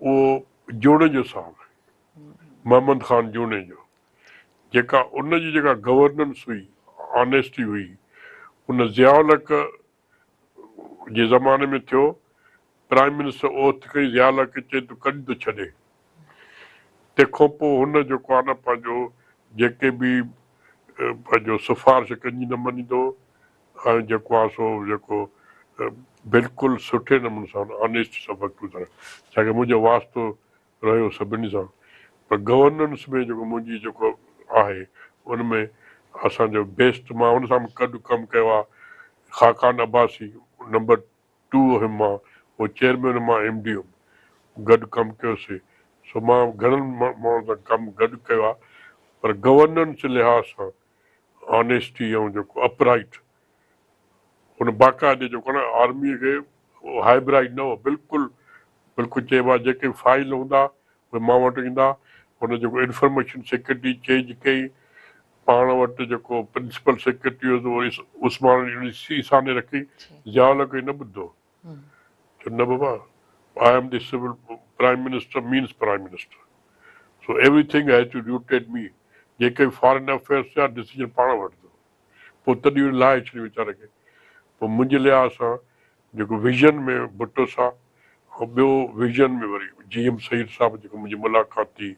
उहो जूणे जो साहब मोहम्मद ख़ान जूणे जो। जेका उनजी जेका गवर्नेंस हुई, ऑनेस्टी हुई, उन ज़ियाउल हक़ जे ज़माने में थियो। प्राइम मिनिस्टर ओथ कई ज़ियाउल हक़ चए तूं कॾहिं थो छॾे। तंहिंखां पोइ हुन जेको आहे न पंहिंजो जेके बि पंहिंजो सिफारिश कंजी न मञींदो ऐं जेको आहे सो जेको बिल्कुलु सुठे नमूने सां ऑनेस्टी सां वक़्तु गुज़ारे। छाकाणि मुंहिंजो वास्तो रहियो सभिनी सां, पर गवर्नेंस में जेको मुंहिंजी जेको आहे उन में असांजो बेस्ट, मां हुन सां गॾु कमु कयो आहे। ख़ाकान अब्बासी नंबर 2 हुयुमि मां, उहो चेयरमैन मां MD हुयुमि, गॾु कमु कयोसीं। सो मां घणनि माण्हुनि सां कमु गॾु कयो आहे, पर गवर्नेंस लिहाज़ सां ऑनेस्टी ऐं जेको अपराइट, हुन बाक़ाइदे जेको न आर्मीअ खे हाइब्राइड न हो, बिल्कुलु चइबो आहे जेके फाइल हूंदा उहे मां वटि ईंदा। हुन जेको इंफॉर्मेशन सेक्रेटरी चेंज कई, पाण वटि जेको प्रिंसिपल सेक्रेटरी हुयो उस्मान ईसाने रखी, ज़ियाउल हक़ न ॿुधो, न बाबा, I am the civil prime minister means prime minister, so everything has to rotate me. जेके फॉरेन अफेयर्स जा डिसीजन पाण वठंदो। पोइ तॾहिं लाहे छॾियो वीचारे खे। पोइ मुंहिंजे लिहाज़ सां जेको विज़न में भुट्टो सां ऐं ॿियो विज़न में वरी GM सईद साहब जेको मुंहिंजी मुलाक़ात थी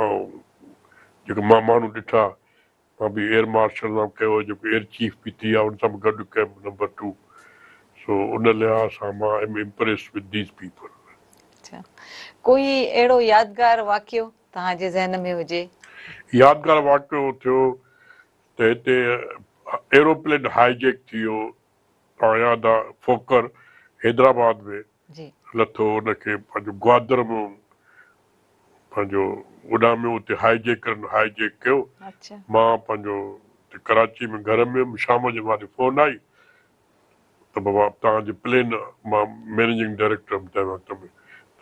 ऐं जेको मां माण्हू ॾिठा मां बि एयर मार्शल सां कयो जेको एयर चीफ बि थी आहे उन सां बि गॾु कयुमि नंबर 2 सो उन लिहाज़ सां मां एम इम्प्रेस विद दीज पीपल। अच्छा, कोई अहिड़ो यादगार वाक़ियो तव्हांजे ज़हन में हुजे? यादगार वाक़ियो थियो त हिते एरोप्लेन हाईजेक थी वियो तव्हां यादि आहे फोकर हैदराबाद में जी लथो उनखे पंहिंजो ग्वादर में पंहिंजो उॾामियो उते हाईजेक कयो। अच्छा मां पंहिंजो कराची में घर में शाम जो मां फोन आई त बाबा तव्हांजी प्लेन मां मैनेजिंग डायरेक्टर हुउमि तंहिं वक़्त में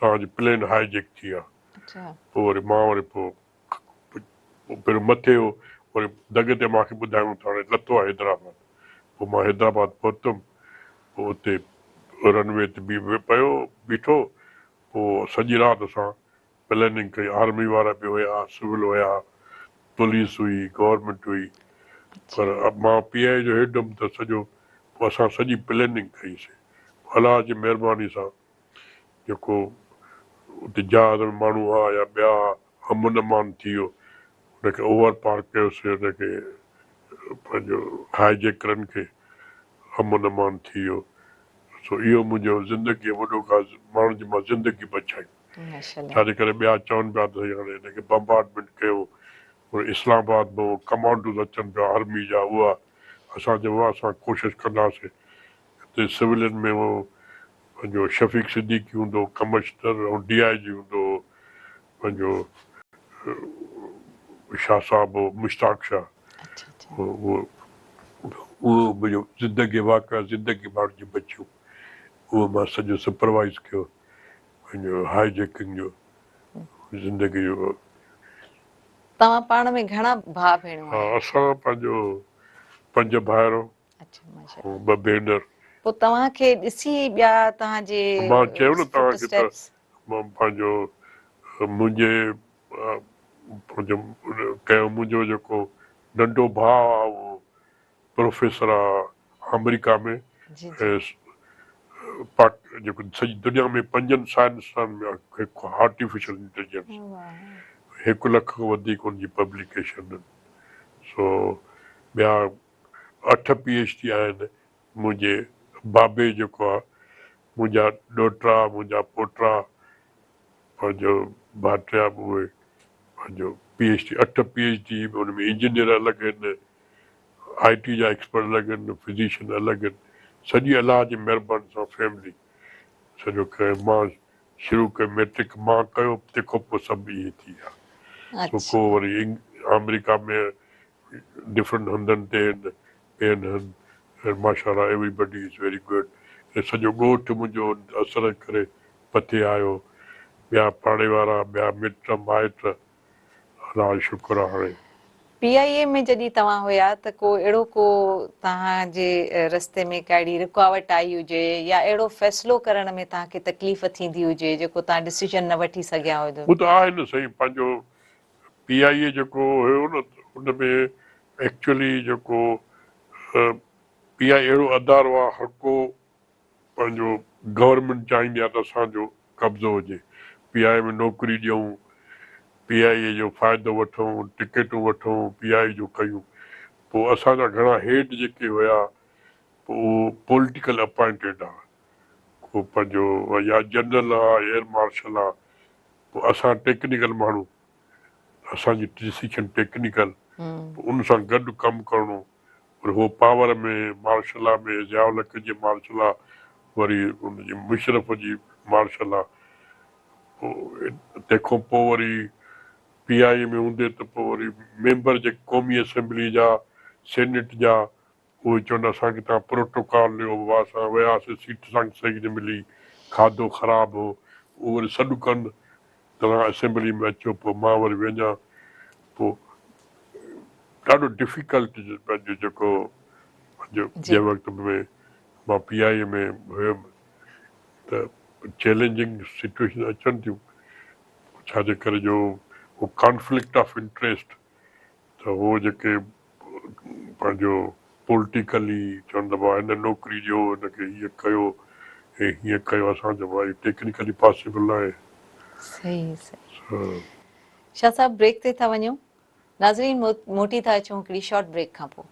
तव्हांजी प्लेन हाईजेक थी आहे। अच्छा पोइ वरी मां वरी पोइ पहिरियों मथे हो वरी दग ते मूंखे ॿुधायूं त हाणे लथो आहे हैदराबाद। पोइ मां हैदराबाद पहुतुमि पोइ उते रनवे ते पियो बीठो पोइ सॼी राति असां प्लैनिंग कई आर्मी वारा बि हुया सिविल हुया पुलिस हुई गवर्नमेंट हुई पर मां PI जो हेड हुउमि त सॼो पोइ असां सॼी प्लैनिंग कईसीं अलाह जी महिरबानी सां जेको उते जहाज़ में माण्हू हुआ या ॿिया अमन अमान थी वियो हुनखे ओवर पार कयोसीं हुनखे पंहिंजो हाईजेकरनि खे अमन अमान थी वियो। सो इहो मुंहिंजो ज़िंदगीअ वॾो माण्हुनि जी मां ज़िंदगी बचाई माशाल्लाह छाजे करे ॿिया चवनि पिया त हाणे हिनखे बम्बार्डमेंट कयो वरी इस्लामाबाद में कमांडोस अचनि पिया आर्मी जा उहा असां चयो असां कोशिशि कंदासीं हिते सिविलियन में उहो पंहिंजो शफ़ीक सिद्दीकी हूंदो कमिश्नर ऐं DIG हूंदो पंहिंजो शाह साहब हो मुश्ताक शाह अच्छा अच्छा उहो मुंहिंजो ज़िंदगी वाक़िया ज़िंदगी माण्हुनि जी बचियूं उहो मां सॼो सुपरवाइज़ कयो पंहिंजो हाईजेकिंग जो ज़िंदगी जो। तव्हां पाण में घणा भाउ भेणूं हा आहियो? असां पंहिंजो 5 भाउर अच्छा माशाल्लाह। ऐं 2 भेनर। पोइ तव्हांखे ॾिसी ॿिया तव्हांजे मां चयो न तव्हांखे त फुटस्टेप्स मां पंहिंजो मुंहिंजे पंहिंजो कयो मुंहिंजो जेको नंढो भाउ आहे उहो प्रोफेसर आहे अमेरिका में जी जी जेको सॼी दुनिया में 5 साइंसदान में हिकु आर्टिफिशियल इंटेलिजेंस वाह 1 लख खां वधीक हुनजी पब्लिकेशन आहिनि। सो ॿिया 8 PhD आहिनि मुंहिंजे बाबे जेको आहे मुंहिंजा ॾोहिटा मुंहिंजा पोटा पंहिंजो भाटिया बि उहे पंहिंजो PhD 8 PhD हुन में इंजीनियर अलॻि आहिनि IT जा एक्सपर्ट अलॻि आहिनि फिजिशियन अलॻि आहिनि सॼी अलाह जी महिरबानी सां फैमिली सॼो कयो मां शुरू कयो मैट्रिक मां कयो तंहिंखां पोइ सभु इहे थी विया सो को अच्छा वरी अमेरिका में डिफरेंट हंधनि ते आहिनि माशाल्लाह एवरीबडी इज़ वेरी गुड ऐं सॼो ॻोठु मुंहिंजो असर करे पथे आयो ॿिया पाड़े वारा ॿिया मिट माइट अलाह जो शुक्र आहे हाणे। PIA में जॾहिं तव्हां हुया त को तव्हांजे रस्ते में कहिड़ी रुकावट आई हुजे या अहिड़ो फ़ैसिलो करण में तव्हांखे तकलीफ़ थींदी हुजे जेको तव्हां डिसीजन न वठी सघिया हुजो? हू त आहे न साईं पंहिंजो PIA जेको हुयो न हुन में एक्चुअली जेको PIA अहिड़ो अदारो आहे हर को पंहिंजो गवर्नमेंट चाहींदी आहे त असांजो कब्ज़ो हुजे PIA में नौकिरी ॾियूं PIA जो फ़ाइदो वठूं टिकेटूं वठूं PIA जो कयूं पोइ असांजा घणा हेड जेके हुया पोइ उहो पॉलिटिकल अपॉइंटेड आहे को पंहिंजो या जनरल आहे एयर मार्शल आहे पोइ असां टेक्निकल माण्हू असांजी डिसीजन टेक्निकल उन सां गॾु कमु करिणो वरी उहो पावर में मार्शल में ज़ियाउल जी मार्शल आहे वरी हुनजी मुशरफ जी मार्शल आहे पोइ तंहिंखां पोइ वरी PIA में हूंदे त पोइ वरी मेंबर जेके क़ौमी असेंबली जा सेनेट जा उहे चवंदा असांखे तव्हां प्रोटोकॉल ॾियो असां वियासीं सीट असांखे सही न मिली खाधो ख़राबु हो उहो वरी सॾु कनि तव्हां असेंबली में अचो पोइ मां वरी वञा पोइ ॾाढो डिफिकल्ट पंहिंजो जेको पंहिंजो जंहिं वक़्त में मां PIA में हुयुमि त चैलेंजिंग सिचुएशन अचनि थियूं छाजे करे जो उहो कॉन्फ्लिक्ट ऑफ इंट्रस्ट त उहो जेके पंहिंजो पॉलिटिकली चवंदा हुआ हिन नौकिरी ॾियो हिनखे हीअं कयो हे हीअं कयो असां चइबो आहे टेक्निकली पॉसिबल आहे सही सही हाँ। शाह साहब ब्रेक ते था वञूं नाज़रीन मोटी था अचूं हिकिड़ी शॉर्ट ब्रेक खां पोइ